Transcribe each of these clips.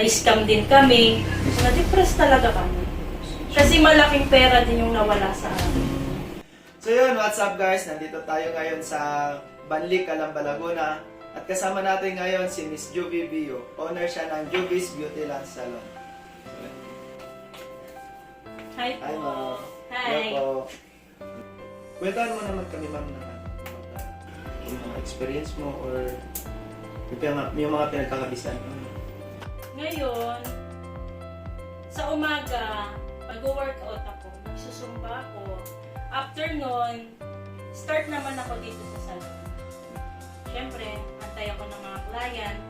Na-scam din kami. Na-depress talaga kami. Kasi malaking pera din yung nawala sa amin. So yun, what's up guys? Nandito tayo ngayon sa Banlic, Calamba, Laguna. At kasama natin ngayon si Miss Juvie Bio. Owner siya ng Juvie's Beauty Land Salon. Hi po. Hi ma'am. Hi. Hello po. Kwentaan mo naman kami ma'am na yung mga experience mo or yung mga pinagkakabisan mo. Ngayon, sa umaga, mag-workout ako. Nagsusumba ako. After nun, start naman ako dito sa salon. Siyempre, antay ako ng mga client.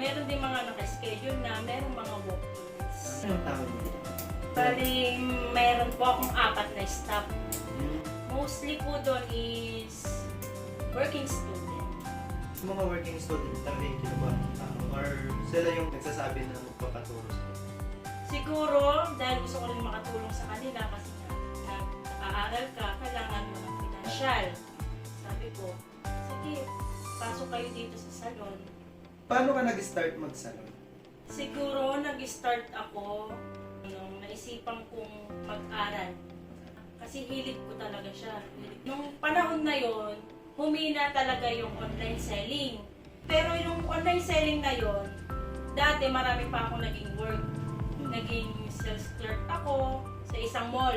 Meron din mga naka-schedule na, meron mga walk-ins. Anong tawag mo dito? Bali, meron po akong 4 na staff. Mostly po doon is working student. Yung mga working student, talaga yung kinuha ng tao or sila yung nagsasabi na magpapaturo sa kanila? Siguro, dahil gusto ko rin makatulong sa kanila kasi nag-aaral ka, kailangan mo ng financial. Sabi ko, sige, pasok kayo dito sa salon. Paano ka nag-start mag-salon? Siguro, nag-start ako nung naisipan kong mag-aral. Kasi hilig ko talaga siya. Nung panahon na yon, humina talaga yung online selling. Pero yung online selling na yon, dati marami pa ako naging work. Naging sales clerk ako sa isang mall.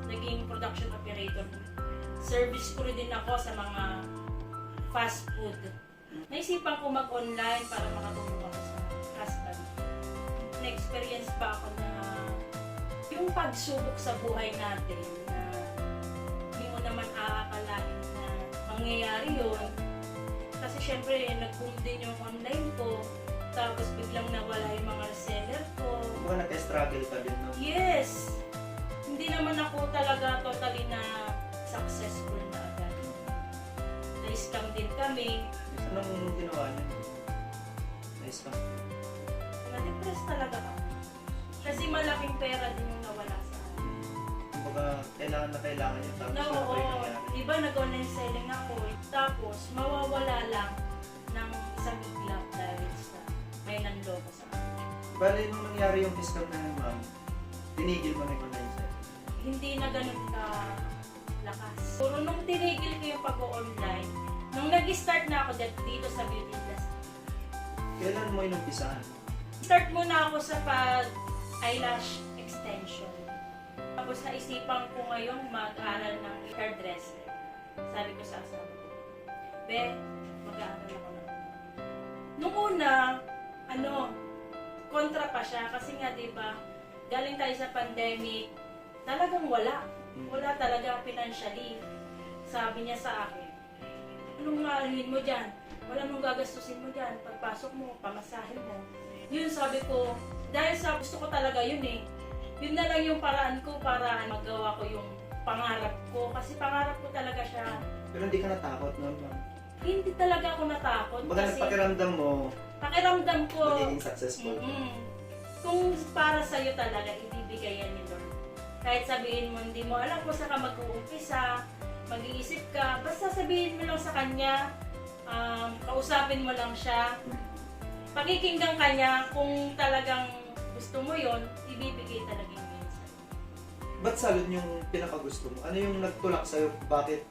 Naging production operator. Service ko rin din ako sa mga fast food. Naisipan ko mag-online para makatulong ako sa husband. Na-experience pa ako na yung pagsubok sa buhay natin na hindi mo naman aakalain na mangyayari yun. Kasi syempre, nag-boom din yung online ko. Tapos biglang nawala yung mga seller ko. Baka nag-struggle ka din, no? Yes! Hindi naman ako talaga totally na successful na agad. Na-scam din kami. Anong ginawa niyo? Na-scam? Na-depress talaga kami. Kasi malaking pera din yung nawala sa akin. Kumbaga, kailangan yung tapos No, na oo. Diba nag-online selling ako tapos mawawala lang ng isang iglap dahil sa may nanloko sa akin. Bali, nung nangyari yung scam na yun, ma'am, tinigil mo na yung online sale? Hindi na ganun ka lakas. Puro nung tinigil ko yung pag-online, nung nag-start na ako dito sa beauty industry. Kailan mo inumpisahan? Start muna ako sa pag-eyelash extension. Tapos naisipan ko ngayon mag-aral ng hairdresser. Sabi ko sa asawa ko, Be, mag-aaral ako na. Nung una, kontra pa siya kasi nga diba, galing tayo sa pandemic, talagang wala. Wala talaga financially. Sabi niya sa akin, anong maalhin mo dyan? Wala mong gagastusin mo dyan. Pagpasok mo, pamasahin mo. Yun sabi ko, dahil sa gusto ko talaga yun eh. Yun na lang yung paraan ko para magawa ko yung pangarap ko. Kasi pangarap ko talaga siya. Pero hindi ka natakot, no, ma'am? Hindi talaga ako natakot. Baka Kasi nagpakiramdam mo, pakiramdam ko, magiging successful. kung para sa'yo talaga, ibibigay yan ni Lord. Kahit sabihin mo, hindi mo alam kung saan ka mag-uumpisa, mag-iisip ka, basta sabihin mo lang sa Kanya, kausapin mo lang siya, pakikinggan ka niya, kung talagang gusto mo yon, ibibigay talaga yung minsan. Ba't salon yung pinakagusto mo? Ano yung nagtulak sa'yo? Bakit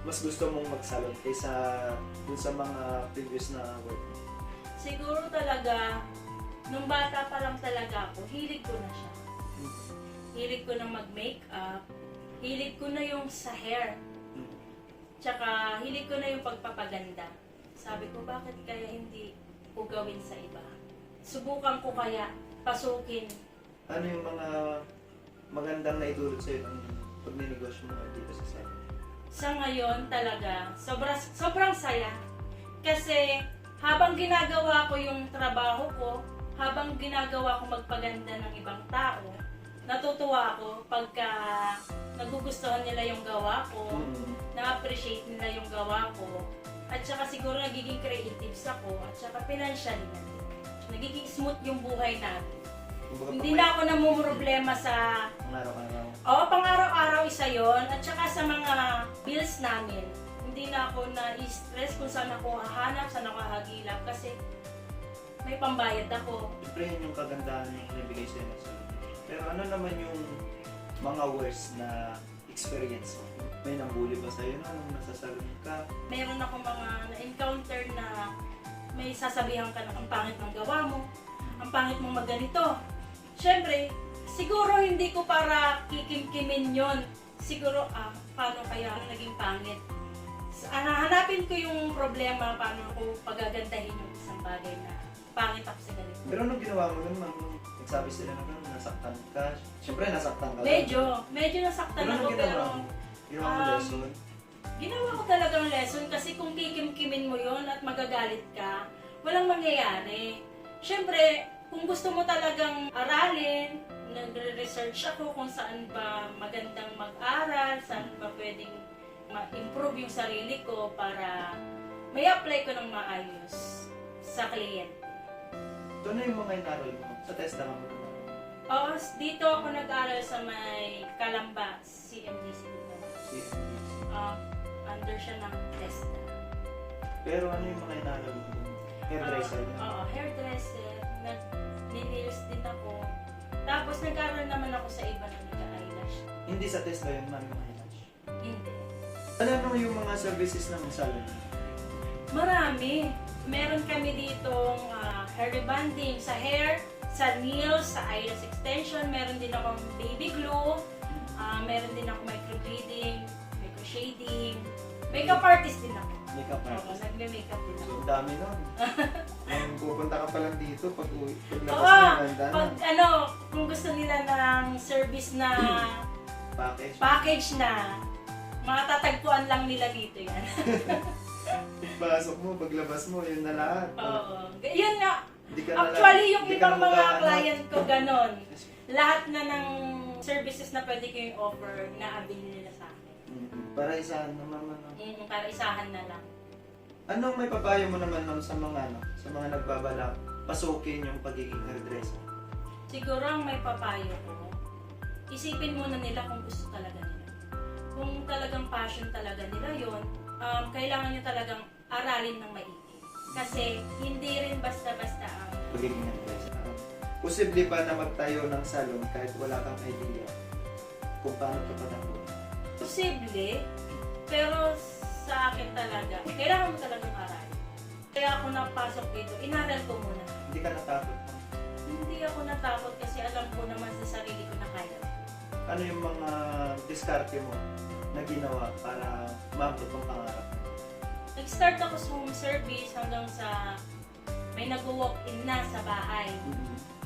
mas gusto mong mag-salon kaysa dun sa mga previous na work mo? Siguro talaga, nung bata pa lang talaga ako, hilig ko na siya. Hilig ko na mag-makeup, hilig ko na yung sa hair, tsaka hilig ko na yung pagpapaganda. Sabi ko, bakit kaya hindi ko gawin sa iba? Subukan ko kaya pasukin. Ano yung mga magandang naidulot sa'yo ng pagninegosyo mo dito sa salon? Sa ngayon talaga, sobrang saya. Kasi habang ginagawa ko yung trabaho ko, habang ginagawa ko magpaganda ng ibang tao, natutuwa ako pagka nagugustuhan nila yung gawa ko, na-appreciate nila yung gawa ko, at saka siguro nagiging creatives ako, at saka financially na din. Nagiging smooth yung buhay natin. Hindi na ako namumroblema sa Pang-araw-araw. Oo, pang-araw-araw isa yon, at saka sa mga bills namin. Hindi na ako na-stress kung saan ako hahanap, saan ako hahagilap kasi may pambayad ako. Siyempre yun yung kagandahan yung nabigay sa'yo ng salon. Pero ano naman yung mga worst na experience mo? May nambuli ba sa'yo nung nasa salon ka? Meron ako mga na-encounter na may sasabihan ka na ang pangit ng gawa mo, ang pangit mong magganito. Siyempre, siguro hindi ko para kikimkimin yon. Siguro, paano kaya naging pangit? Hanapin ko yung problema, paano ko pagagandahin yung isang bagay na pangit ako sa ganito. Pero anong ginawa mo naman nung nagsabi sila na gano'n, nasaktan ka? Siyempre nasaktan ka. Medyo nasaktan Pero ako, anong ginawa pero mo? Ginawa mo lesson? ginawa ko talagang lesson kasi kung kikimkimin mo yon at magagalit ka, walang mangyayari. Siyempre, kung gusto mo talagang aralin, nagre-research ako kung saan ba magandang mag-aral, saan ba pwedeng ma-improve yung sarili ko para may apply ko ng maayos sa kliyente. Ito na yung mga inaral mo. Sa testa ka mo naman. Oo, dito ako nag-aral sa may Calamba, CMDC dito. Under siya ng TESDA. Pero ano yung mga inaral mo? Hairdresser na. Oo, hairdresser. Nag-nails din ako. Tapos nag-aral naman ako sa iba na nag-eyelash. Hindi sa testa yun, ma'am, yung eyelash. Hindi. Ano yung mga services ng salon? Marami. Meron kami ditong hair rebonding sa hair, sa nails, sa eyelash extension. Meron din akong baby glue. Meron din ako microbleeding, microshading. Makeup artist din ako. Makeup Oo, artist. nagme-makeup din So, ako. ang dami nun. Kung pupunta ka pa lang dito, paglabas Oo, mo, ganda na. pag kung gusto nila ng service na Package. na, matatagpuan lang nila dito yan. Pasok mo, paglabas mo, yun na lahat. Oo. Yun nga, Hindi ka na actually yung hindi ka ibang na mga maghahanap. client ko ganon. Lahat na ng services na pwede ko yung offer, na-abili nila sa akin. Para isahan naman. Para isahan na lang. Anong may papayo mo naman nun sa mga nagbabalak pasukin yung pagiging hairdresser? Siguro ang may papayo ko, isipin muna nila kung gusto talaga nila. Kung talagang passion talaga nila yon, kailangan nyo talagang aralin ng maigi. Kasi hindi rin basta-basta ang Pagiging hairdresser. Posible ba na magtayo ng salon kahit wala kang idea kung paano ito patago? posible, pero sa akin talaga, kailangan mo talagang aralin. Kaya ako napasok dito, inaral ko muna. Hindi ka natakot? Hindi ako natakot kasi alam ko naman sa sarili ko na kaya. Ano yung mga diskarte mo na ginawa para maabot ang pangarap? Nag-start ako sa home service hanggang sa may nag-walk-in na sa bahay.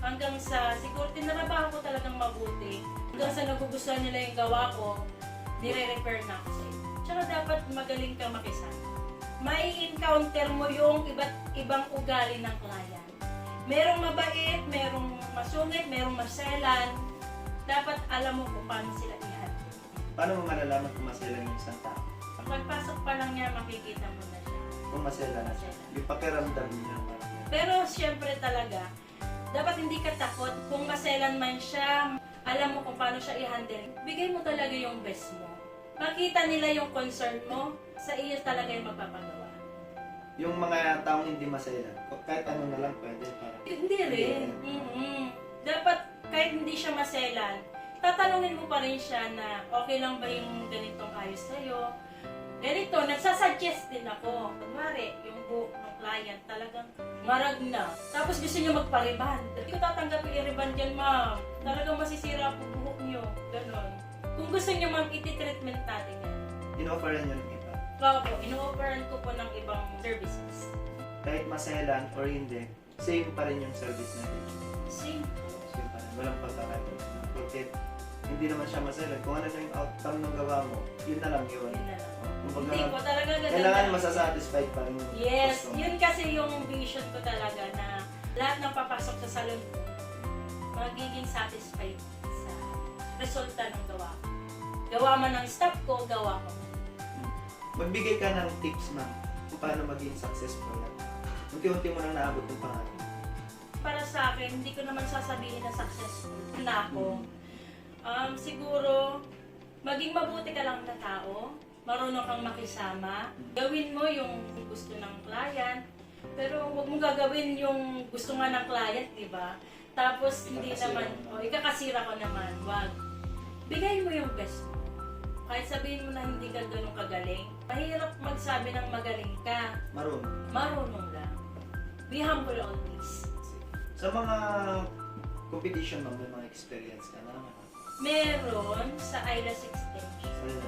Hanggang sa, siguro tinarabaho ko talagang mabuti. Hanggang sa nagugustuhan nila yung gawa ko, nire-repair na ako sa iyo. Tsaka dapat magaling kang makisama. May encounter mo yung iba't ibang ugali ng client. Merong mabait, merong masungit, merong maselan. Dapat alam mo kung paano sila i-handle. Paano mo malalaman kung maselan yung isang tao? Pagpasok pa lang niya, makikita mo na siya. Kung maselan na siya. Yung pakiramdam niya. Pero siyempre talaga, dapat hindi ka takot. Kung maselan man siya, alam mo kung paano siya i-handle. Bigay mo talaga yung best mo. Makita nila yung concern mo, sa iyo talaga yung magpapagawa. Yung mga taong hindi maselan, kahit ano na lang pwede. Hindi rin. Dapat kahit hindi siya maselan, tatanungin mo pa rin siya na okay lang ba yung ganitong ayos sa'yo. Ganito, nagsasuggest din ako. Kunwari, yung buhok ng client talagang marag na. Tapos gusto niyo magpa-reband. Hindi ko tatanggapin i-reband yan, ma'am. Talagang masisira po buhok niyo. Ganon. Kung gusto niyo, ma'am, iti-treatment natin yan. In-offeran nyo ng iba. Opo, ino-offeran ko po ng ibang services. Kahit maselan or hindi, same pa rin yung service natin. Same po. Same pa rin. Walang pagkakaiba. Porque hindi naman siya maselan. Kung ano na yung outcome ng gawa mo, yun na lang yun. Yun na lang. Kumbaga, Hindi po talaga ganda. kailangan masasatisfied pa rin yung Yes, customer. yun kasi yung vision ko talaga na lahat ng papasok sa salon ko, magiging satisfied sa resulta ng gawa ko. Gawa man ng staff ko, gawa ko. Magbigay ka ng tips, ma'am, kung paano maging successful. Unti-unti mo nang naabot yung pangarap. Para sa akin, hindi ko naman sasabihin na successful na ako. Siguro, maging mabuti ka lang na tao, marunong kang makisama, gawin mo yung gusto ng client, Pero wag mong gagawin yung gusto nga ng client, di ba? Tapos hindi Ikakasira naman, mo. ikakasira ko naman, wag. Bigay mo yung best mo. Kahit sabihin mo na hindi ka ganun kagaling, mahirap magsabi ng magaling ka. Marunong. Marunong lang. Be humble always. Sa mga competition mo, may mga experience ka na? Meron sa ILAS Extension.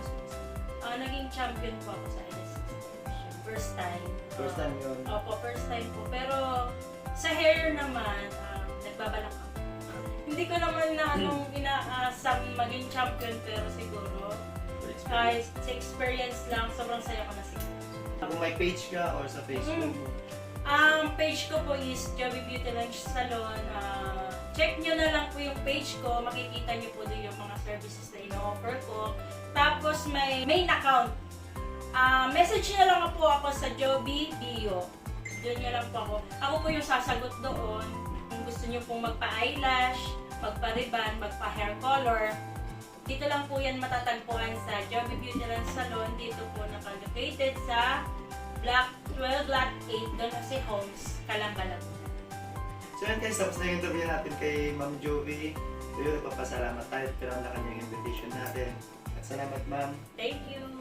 Naging champion po ako sa ILAS Extension. First time. First time yun. Opo, first time po. Pero sa hair naman, nagbabalak ako. Hindi ko naman na anong inaasam maging champion, pero siguro kahit sa experience lang, sobrang saya ko na siguro. Kung may page ka or sa Facebook mo, Ang page ko po is Joby Beauty Lunch Salon. Check nyo na lang po yung page ko. Makikita nyo po doon yung mga services na ino-offer ko. Tapos may main account. Message nyo lang po ako sa Joby Bio. Doon nyo lang po ako. Ako po yung sasagot doon. Kung gusto nyo pong magpa-eyelash, magpa-ribbon, magpa-hair color, dito lang po yan matatagpuan sa Joby Beauty Lunch Salon. Dito po naka-located sa Block 12, Lot 8, doon kasi Homes, Kalambalag. so yun guys, tapos na yung interview natin kay Ma'am Jovi. So yun, nagpapasalamat tayo pero ang kanyang invitation natin. At salamat ma'am. Thank you!